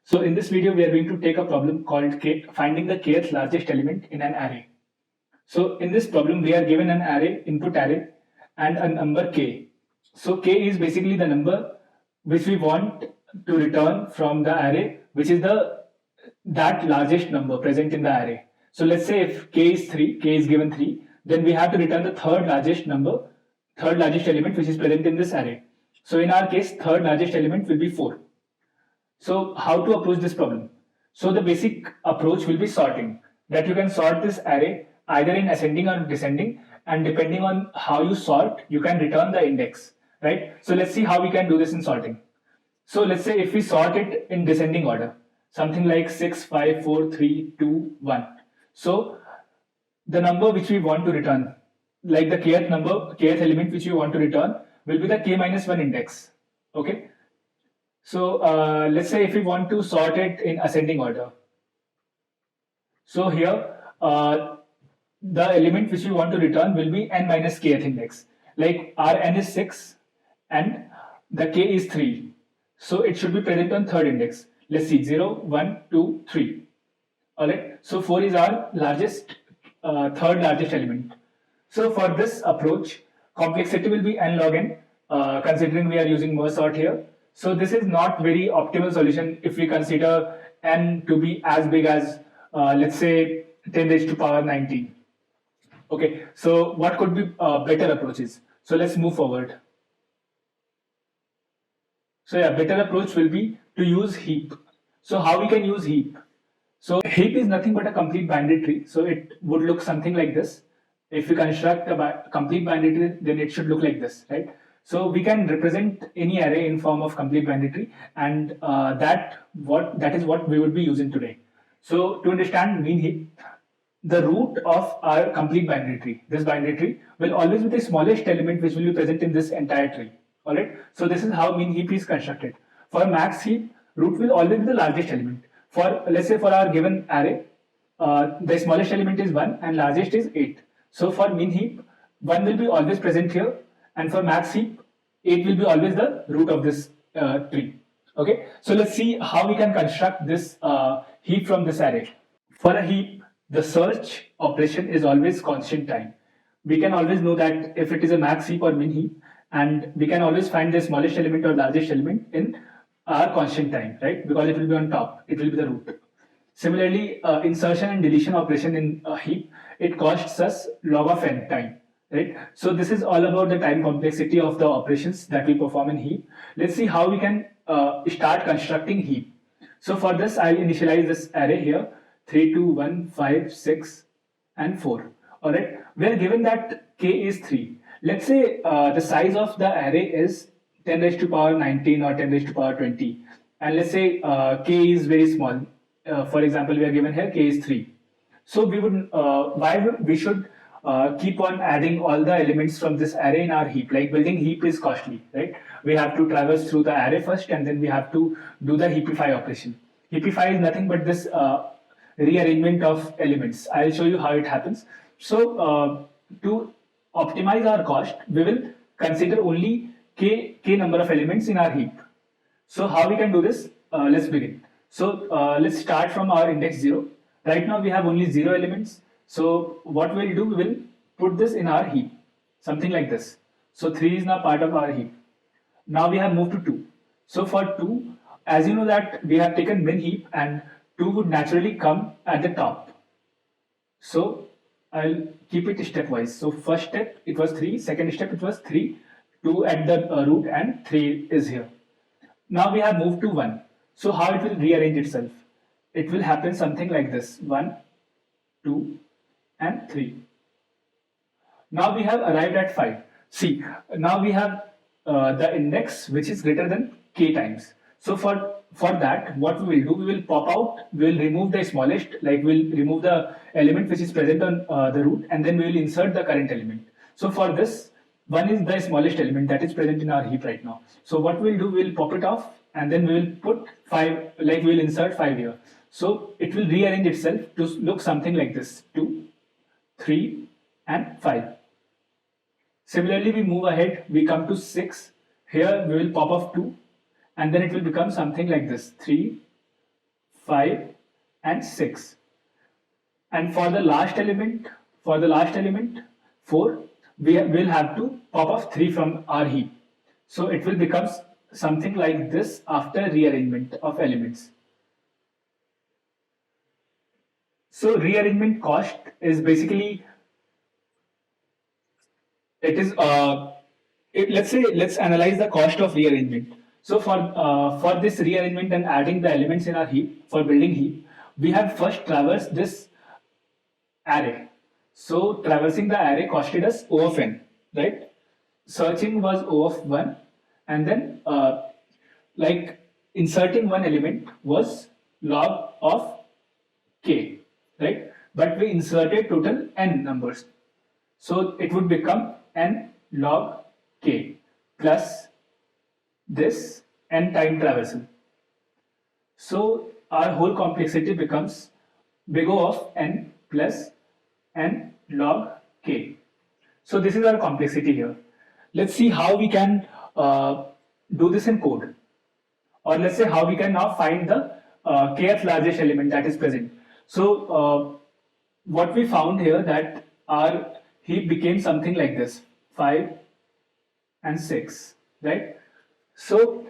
So in this video, we are going to take a problem called finding the kth largest element in an array. So in this problem, we are given an array, input array, and a number k. So k is basically the number which we want to return from the array, which is that largest number present in the array. So let's say if k is 3, k is given 3, then we have to return the third largest element which is present in this array. So in our case, third largest element will be 4. So how to approach this problem? So the basic approach will be sorting, that you can sort this array either in ascending or descending, and depending on how you sort, you can return the index, right? So let's see how we can do this in sorting. So let's say if we sort it in descending order, something like 6, 5, 4, 3, 2, 1. So the number which we want to return, like the kth element which we want to return, will be the k minus 1 index. Okay. So let's say if we want to sort it in ascending order. So here the element which we want to return will be n minus kth index. Like our n is 6 and the k is 3. So it should be present on third index. Let's see, 0, 1, 2, 3. Alright, so 4 is our third largest element. So for this approach, complexity will be n log n, considering we are using merge sort here. So this is not very optimal solution if we consider n to be as big as let's say 10 raised to power 19. Okay, so what could be better approaches? So let's move forward. So yeah, better approach will be to use heap. So how we can use heap? So heap is nothing but a complete binary tree. So it would look something like this. If we construct a complete binary tree, then it should look like this, right? So we can represent any array in form of complete binary tree, and that is what we would be using today. So to understand mean heap, the root of our complete binary tree, this binary tree, will always be the smallest element which will be present in this entire tree. Alright. So this is how mean heap is constructed. For max heap, root will always be the largest element. For let's say for our given array, the smallest element is 1 and largest is 8. So for mean heap, 1 will be always present here, and for max heap, 8 will be always the root of this tree. Okay, so let's see how we can construct this heap from this array. For a heap, the search operation is always constant time. We can always know that if it is a max heap or min heap, and we can always find the smallest element or largest element in our constant time, right? Because it will be on top, it will be the root. Similarly, insertion and deletion operation in a heap, it costs us log of n time, right? So this is all about the time complexity of the operations that we perform in heap. Let's see how we can start constructing heap. So for this, I'll initialize this array here, 3, 2, 1, 5, 6, and 4. All right, we're given that k is 3. Let's say the size of the array is 10 raised to power 19 or 10 raised to power 20. And let's say k is very small. For example, we are given here k is 3. So we should keep on adding all the elements from this array in our heap. Like building heap is costly, right? We have to traverse through the array first, and then we have to do the heapify operation. Heapify is nothing but this rearrangement of elements. I'll show you how it happens. So to optimize our cost, we will consider only k number of elements in our heap. So how we can do this? Let's begin. So let's start from our index 0. Right now we have only 0 elements. So what we'll do, we will put this in our heap, something like this. So 3 is now part of our heap. Now we have moved to 2. So for 2, as you know that we have taken min heap, and 2 would naturally come at the top. So I'll keep it stepwise. So first step it was 3, second step it was 3, 2 at the root, and 3 is here. Now we have moved to 1. So how it will rearrange itself? It will happen something like this: 1, 2, and 3. Now we have arrived at 5. See, now we have the index which is greater than k times. So for that, what we will do, we will pop out, we will remove the smallest, like we'll remove the element which is present on the root, and then we will insert the current element. So for this, 1 is the smallest element that is present in our heap right now. So what we'll do, we'll pop it off, and then we will put 5, like we'll insert 5 here. So it will rearrange itself to look something like this: 2, 3, and 5. Similarly, we move ahead, we come to 6. Here we will pop off 2, and then it will become something like this: 3, 5, and 6. And for the last element, 4, we will have to pop off 3 from our heap. So it will become something like this after rearrangement of elements. So rearrangement cost is basically, it is let's analyze the cost of rearrangement. So for this rearrangement and adding the elements in our heap, for building heap, we have first traversed this array. So traversing the array costed us O of n, right? Searching was O of 1, and then like inserting one element was log of k, right? But we inserted total n numbers. So it would become n log k plus this n time traversal. So our whole complexity becomes big O of n plus n log k. So this is our complexity here. Let's see how we can do this in code. Or let's say how we can now find the kth largest element that is present. So what we found here, that our heap became something like this, 5 and 6, right? So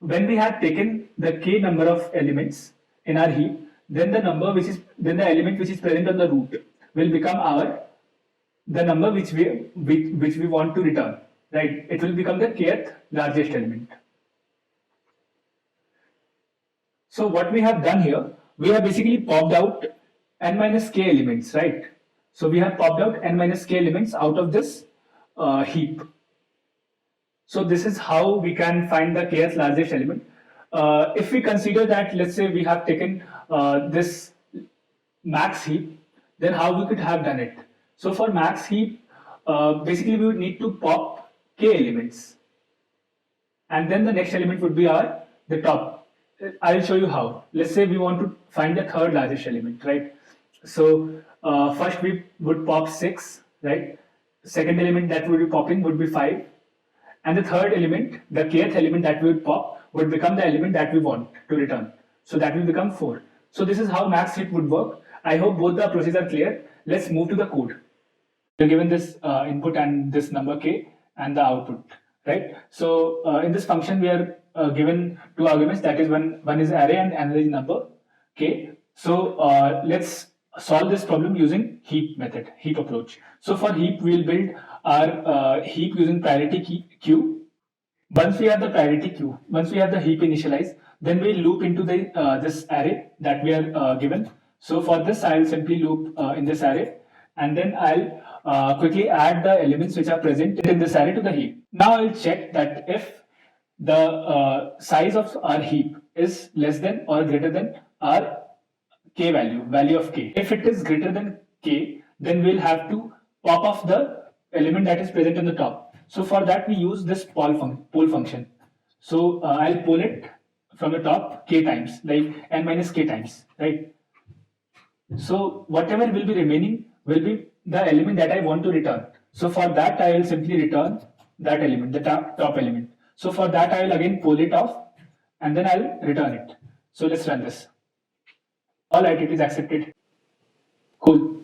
when we have taken the k number of elements in our heap, then the element which is present on the root will become the number which we want to return, right? It will become the kth largest element. So what we have done here, we have basically popped out n minus k elements, right? So we have popped out n minus k elements out of this heap. So this is how we can find the kth largest element. If we consider that, let's say we have taken this max heap, then how we could have done it? So for max heap, basically we would need to pop k elements, and then the next element would be the top. I'll show you how. Let's say we want to find the third largest element, right? So first we would pop 6, right? Second element that we would be popping would be 5, and the third element, the kth element that we would pop, would become the element that we want to return. So that will become 4. So this is how max heap would work. I hope both the approaches are clear. Let's move to the code. We're given this input and this number k and the output, right? So in this function we are given 2 arguments, that is one is array and another is number k. So let's solve this problem using heap method, heap approach. So for heap, we'll build our heap using priority queue. Once we have the priority queue, once we have the heap initialized, then we'll loop into the this array that we are given. So for this, I'll simply loop in this array, and then I'll quickly add the elements which are present in this array to the heap. Now I'll check that if the size of our heap is less than or greater than our k value of k. If it is greater than k, then we'll have to pop off the element that is present on the top. So for that we use this poll function. So I'll poll it from the top k times, like n minus k times, right? So whatever will be remaining will be the element that I want to return. So for that I will simply return that element, the top element. So for that I will again poll it off, and then I'll return it. So let's run this. Alright, it is accepted. Cool.